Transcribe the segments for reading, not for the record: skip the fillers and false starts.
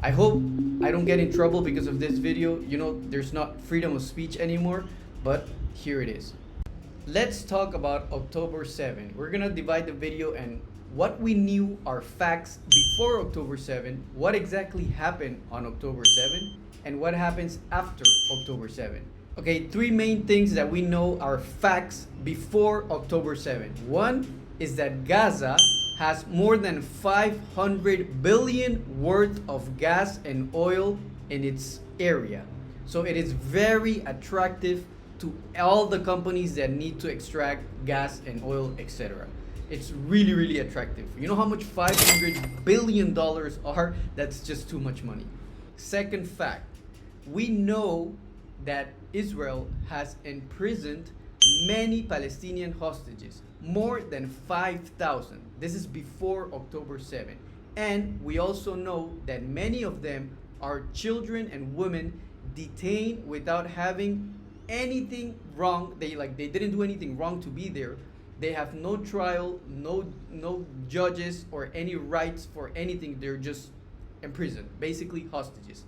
I hope I don't get in trouble because of this video. You know, there's not freedom of speech anymore, but here it is. Let's talk about October 7. We're gonna divide the video and what we knew are facts before October 7, what exactly happened on October 7, and what happens after October 7. Okay, three main things that we know are facts before October 7. One is that Gaza has more than 500 billion worth of gas and oil in its area. So it is very attractive to all the companies that need to extract gas and oil, etc. It's really, really attractive. You know how much $500 billion are? That's just too much money. Second fact, we know that Israel has imprisoned many Palestinian hostages, more than 5,000. This is before October 7. And we also know that many of them are children and women detained without having anything wrong. They didn't do anything wrong to be there. They have no trial, no judges or any rights for anything. They're just imprisoned, basically hostages.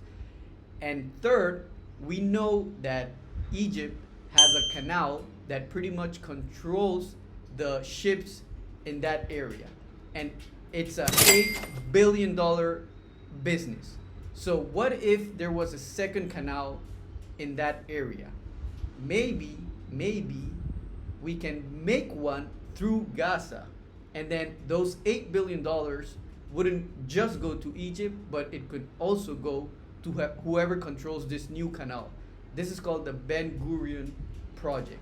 And third, we know that Egypt has a canal that pretty much controls the ships in that area. And it's a $8 billion business. So what if there was a second canal in that area? Maybe we can make one through Gaza. And then those $8 billion wouldn't just go to Egypt, but it could also go to whoever controls this new canal. This is called the Ben Gurion project.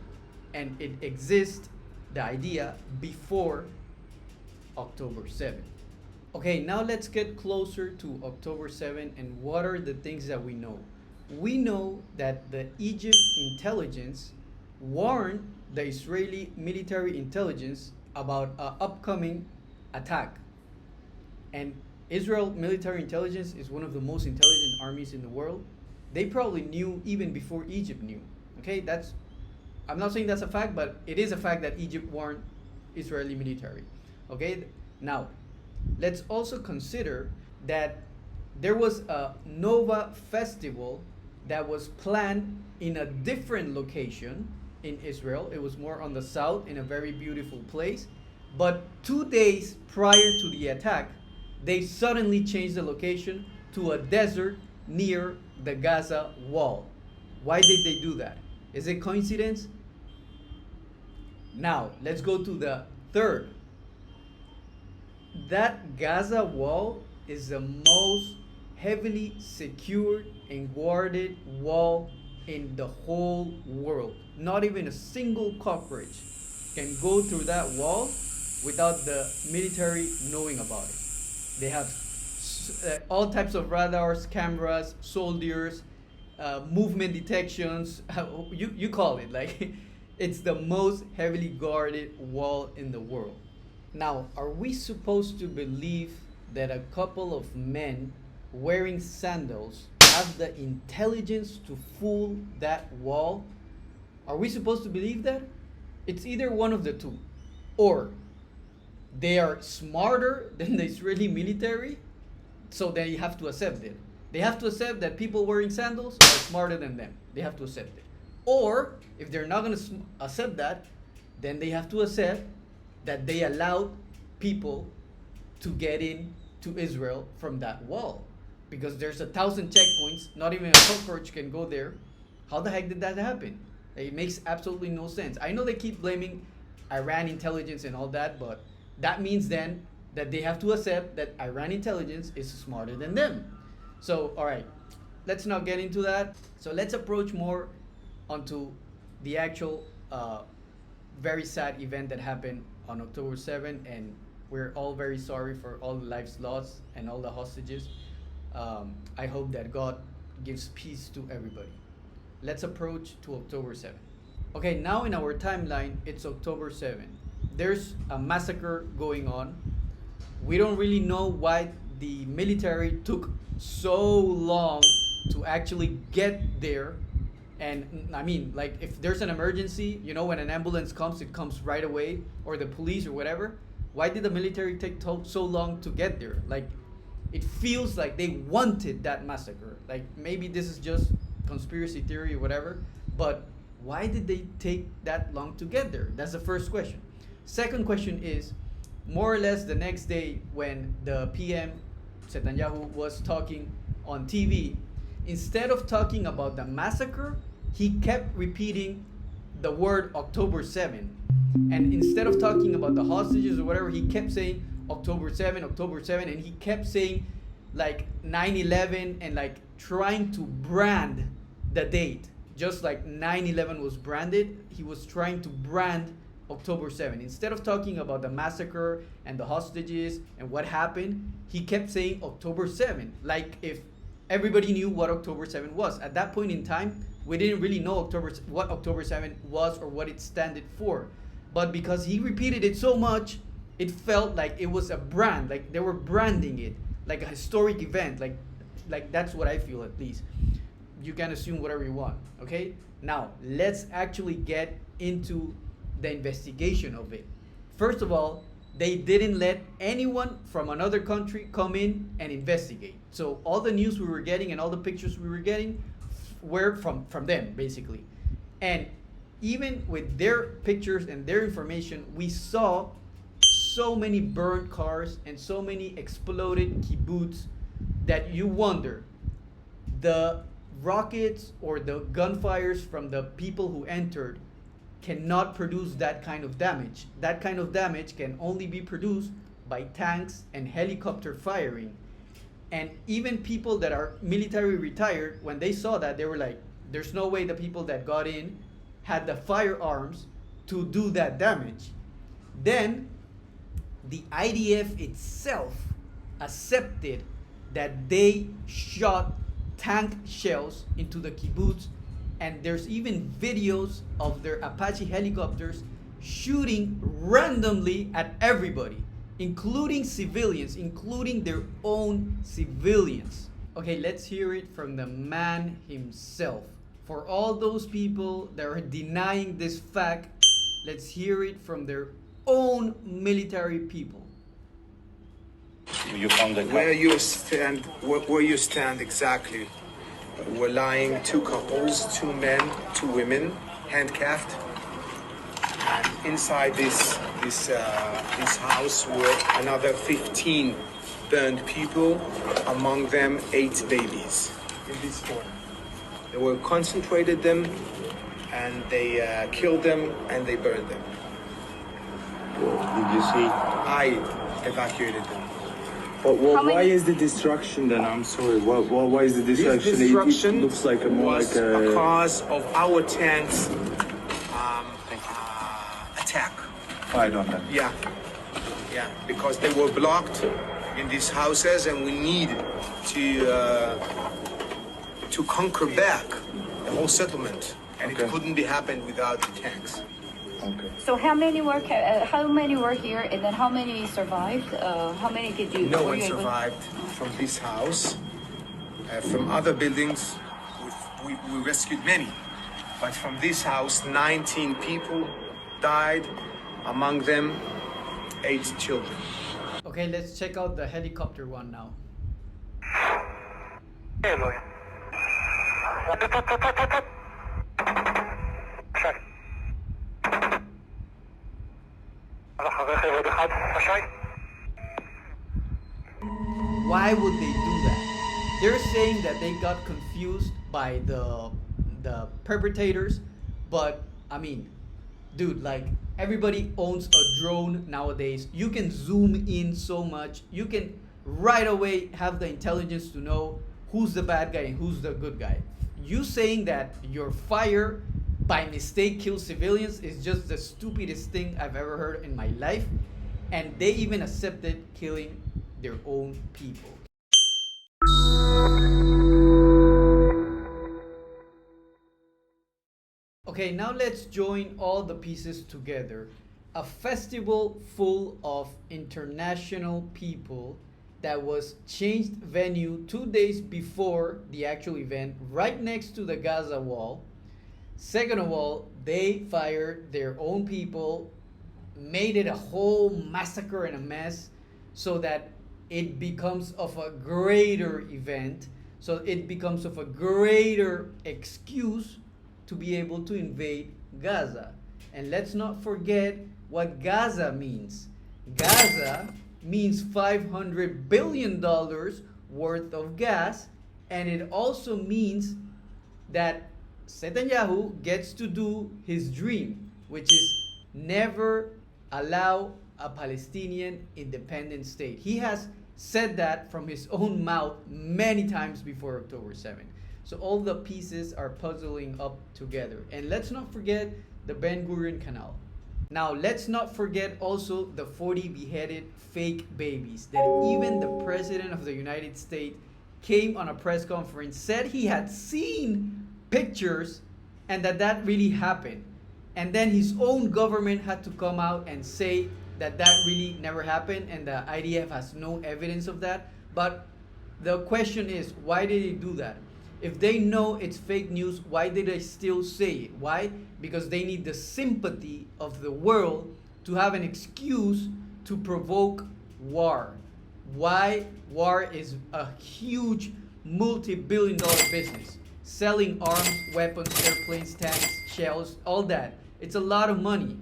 And it exists, the idea, before October 7. Okay, now let's get closer to October 7 and what are the things that we know. We know that the Egypt intelligence warned the Israeli military intelligence about an upcoming attack. And Israel military intelligence is one of the most intelligent armies in the world. They probably knew even before Egypt knew. Okay, I'm not saying that's a fact, but it is a fact that Egypt warned Israeli military. Okay, now let's also consider that there was a Nova festival that was planned in a different location in Israel. It was more on the south in a very beautiful place. But 2 days prior to the attack, they suddenly changed the location to a desert near the Gaza wall. Why did they do that? Is it coincidence? Now, let's go to the third. That Gaza wall is the most heavily secured and guarded wall in the whole world. Not even a single cockroach can go through that wall without the military knowing about it. They have all types of radars, cameras, soldiers, movement detections. You call it, like it's the most heavily guarded wall in the world. Now, are we supposed to believe that a couple of men wearing sandals have the intelligence to fool that wall? Are we supposed to believe that? It's either one of the two. Or they are smarter than the Israeli military, so they have to accept it. They have to accept that people wearing sandals are smarter than them. They have to accept it. Or if they're not going to accept that, then they have to accept that they allowed people to get in to Israel from that wall. Because there's 1,000 checkpoints, not even a cockroach can go there. How the heck did that happen? It makes absolutely no sense. I know they keep blaming Iran intelligence and all that, but that means then that they have to accept that Iran intelligence is smarter than them. So, all right, let's not get into that. So let's approach more onto the actual very sad event that happened on October 7, and we're all very sorry for all the lives lost and all the hostages. I hope that God gives peace to everybody. Let's approach to October 7. Okay, now in our timeline, it's October 7. There's a massacre going on. We don't really know why the military took so long to actually get there. And I mean, like, if there's an emergency, you know, when an ambulance comes, it comes right away, or the police or whatever. Why did the military take so long to get there? Like, it feels like they wanted that massacre. Like maybe this is just conspiracy theory or whatever, but why did they take that long to get there? That's the first question. Second question is, more or less the next day when the PM Netanyahu was talking on TV, instead of talking about the massacre, he kept repeating the word October 7. And instead of talking about the hostages or whatever, he kept saying October 7, October 7, and he kept saying like 9/11 and like trying to brand the date. Just like 9/11 was branded, he was trying to brand October 7. Instead of talking about the massacre and the hostages and what happened, he kept saying October 7, like if everybody knew what October 7 was. At that point in time, we didn't really know what October 7 was or what it stood for. But because he repeated it so much, it felt like it was a brand, like they were branding it, like a historic event, like that's what I feel at least. You can assume whatever you want, okay? Now, let's actually get into the investigation of it. First of all, they didn't let anyone from another country come in and investigate. So all the news we were getting and all the pictures we were getting were from them, basically. And even with their pictures and their information, we saw so many burned cars and so many exploded kibbutz that you wonder, the rockets or the gunfires from the people who entered cannot produce that kind of damage. That kind of damage can only be produced by tanks and helicopter firing. And even people that are military retired, when they saw that, they were like, there's no way the people that got in had the firearms to do that damage. Then the IDF itself accepted that they shot tank shells into the kibbutz, and there's even videos of their Apache helicopters shooting randomly at everybody, including civilians, including their own civilians. Okay, let's hear it from the man himself. For all those people that are denying this fact, let's hear it from their own military people. You found the where you stand exactly. We're lying, two couples, two men, two women, handcuffed. And inside this house were another 15 burned people, among them 8 babies in this corner. They were concentrated them, and they killed them, and they burned them. Did you see? I evacuated them. Why is the destruction then? I'm sorry. Why is the destruction? This destruction it looks like a more was like a cause of our tanks attack. fight on them. Yeah, because they were blocked in these houses, and we need to conquer back the whole settlement, and Okay. it couldn't be happened without the tanks. Okay. So how many were here, and then how many survived? How many did you? No were one you able- survived from this house. From other buildings, we rescued many. But from this house, 19 people died, among them 8 children. Okay, let's check out the helicopter one now. Why would they do that? They're saying that they got confused by the perpetrators, but I mean, dude, like everybody owns a drone nowadays. You can zoom in so much. You can right away have the intelligence to know who's the bad guy and who's the good guy. You saying that your fire by mistake kills civilians is just the stupidest thing I've ever heard in my life. And they even accepted killing their own people. Okay, now let's join all the pieces together. A festival full of international people that was changed venue 2 days before the actual event, right next to the Gaza wall. Second of all, they fired their own people, made it a whole massacre and a mess, so that it becomes of a greater event. So it becomes of a greater excuse to be able to invade Gaza. And let's not forget what Gaza means. Gaza means $500 billion worth of gas, and it also means that Netanyahu gets to do his dream, which is never allow a Palestinian independent state. He has said that from his own mouth many times before October 7th. So all the pieces are puzzling up together. And let's not forget the Ben Gurion Canal. Now, let's not forget also the 40 beheaded fake babies that even the President of the United States came on a press conference, said he had seen pictures and that really happened. And then his own government had to come out and say that really never happened, and the IDF has no evidence of that. But the question is, why did they do that? If they know it's fake news, why did they still say it? Why? Because they need the sympathy of the world to have an excuse to provoke war. Why? War is a huge multi-billion-dollar business. Selling arms, weapons, airplanes, tanks, shells, all that. It's a lot of money.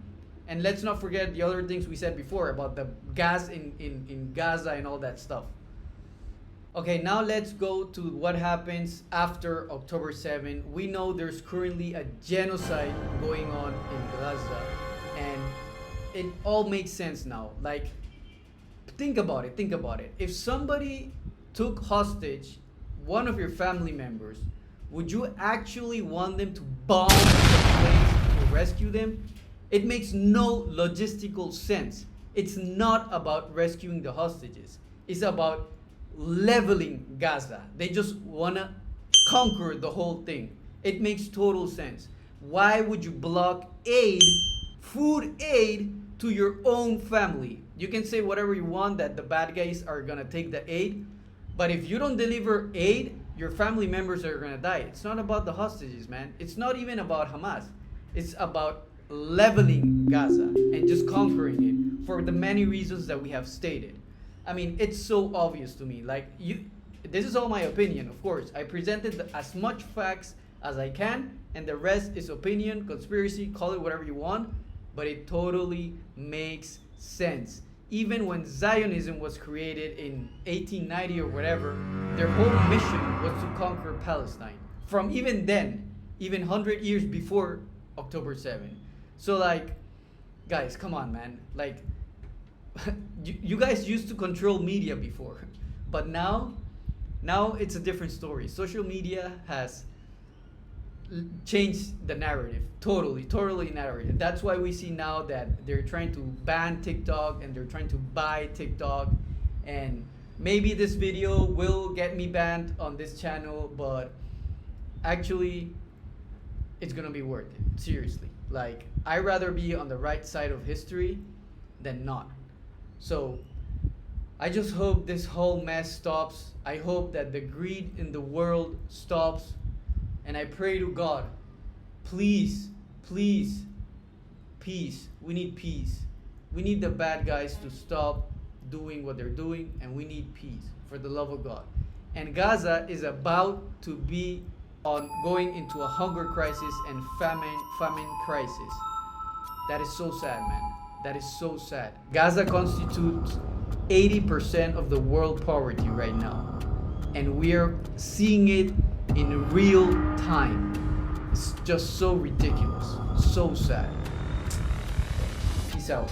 And let's not forget the other things we said before about the gas in Gaza and all that stuff. Okay, now let's go to what happens after October 7. We know there's currently a genocide going on in Gaza, and it all makes sense now. Like, think about it. If somebody took hostage one of your family members, would you actually want them to bomb the place to rescue them? It makes no logistical sense. It's not about rescuing the hostages. It's about leveling Gaza. They just wanna conquer the whole thing. It makes total sense. Why would you block aid, food aid, to your own family? You can say whatever you want, that the bad guys are gonna take the aid, but if you don't deliver aid, your family members are gonna die. It's not about the hostages, man. It's not even about Hamas. It's about leveling Gaza and just conquering it for the many reasons that we have stated. I mean, it's so obvious to me. Like, this is all my opinion, of course. I presented as much facts as I can, and the rest is opinion, conspiracy, call it whatever you want, but it totally makes sense. Even when Zionism was created in 1890 or whatever, their whole mission was to conquer Palestine. From even then, even 100 years before October 7. So, like, guys, come on, man. Like, you guys used to control media before, but now it's a different story. Social media has changed the narrative, totally narrative. That's why we see now that they're trying to ban TikTok and they're trying to buy TikTok, and maybe this video will get me banned on this channel, but actually it's gonna be worth it, seriously. Like, I'd rather be on the right side of history than not. So I just hope this whole mess stops. I hope that the greed in the world stops. And I pray to God, please, peace. We need peace. We need the bad guys to stop doing what they're doing, and we need peace, for the love of God. And Gaza is about to be going into a hunger crisis and famine crisis. That is so sad, man. That is so sad. Gaza constitutes 80% of the world poverty right now, and we are seeing it in real time. It's just so ridiculous, so sad. Peace out.